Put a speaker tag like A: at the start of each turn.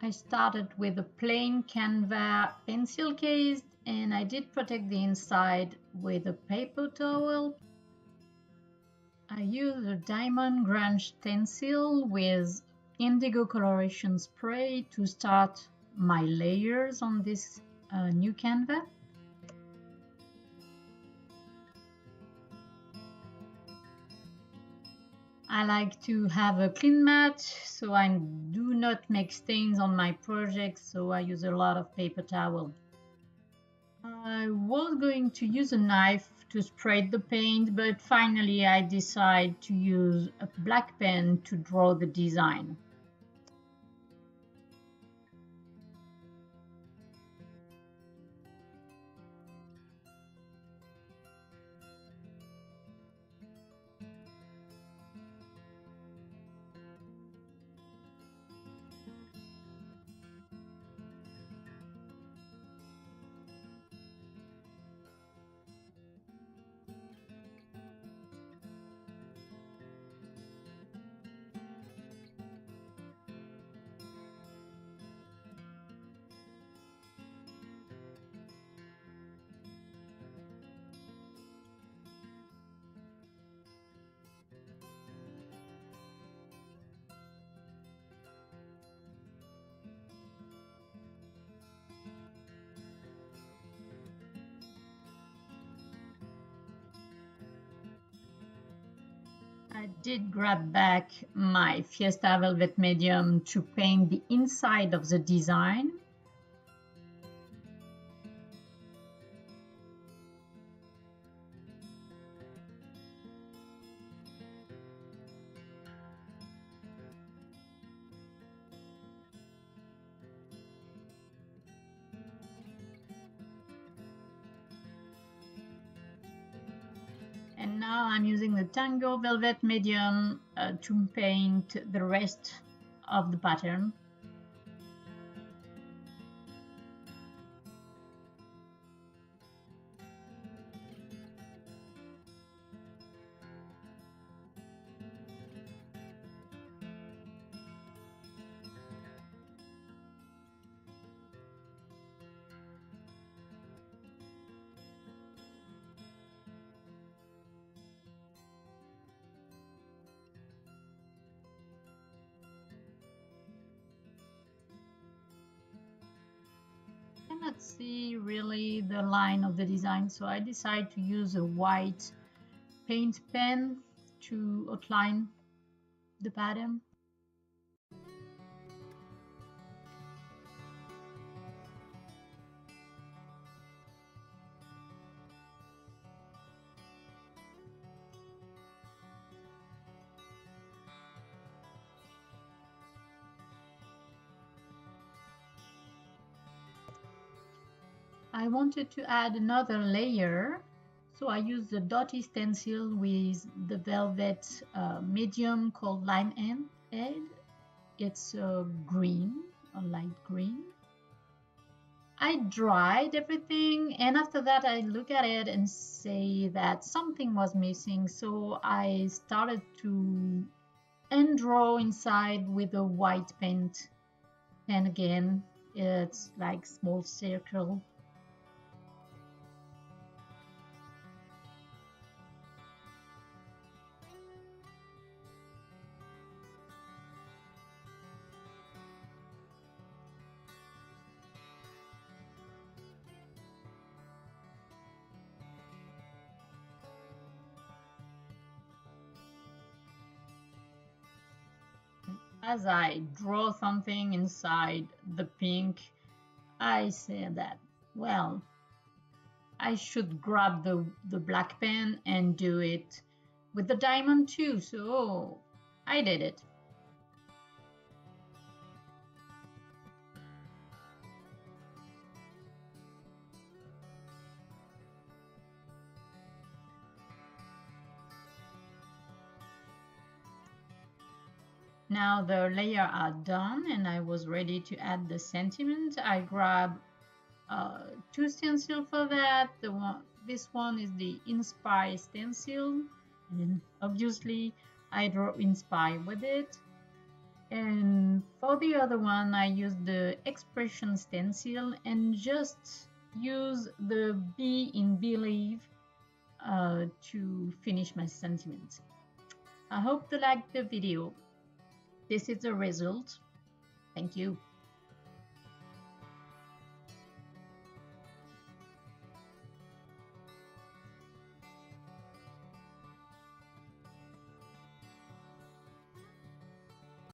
A: I started with a plain canvas pencil case and I did protect the inside with a paper towel. I used a diamond grunge stencil with indigo coloration spray to start my layers on this new canvas. I like to have a clean mat so I do not make stains on my projects, so I use a lot of paper towel. I was going to use a knife to spread the paint, but finally I decided to use a black pen to draw the design. I did grab back my Fiesta Velvet medium to paint the inside of the design. And now I'm using the Tango Velvet medium to paint the rest of the pattern. Cannot see really the line of the design, so I decided to use a white paint pen to outline the pattern. I wanted to add another layer, so I used the Dottie stencil with the velvet medium called Lime Head. It's green, a light green. I dried everything, and after that I look at it and say that something was missing, so I started to end draw inside with a white paint. And again, it's like small circle. As I draw something inside the pink, I say that, well, I should grab the black pen and do it with the diamond too, so I did it. Now the layers are done and I was ready to add the sentiment. I grabbed two stencils for that. This one is the Inspire stencil, and obviously I draw Inspire with it. And for the other one, I use the expression stencil and just use the be in believe to finish my sentiments. I hope you liked the video. This is the result. Thank you.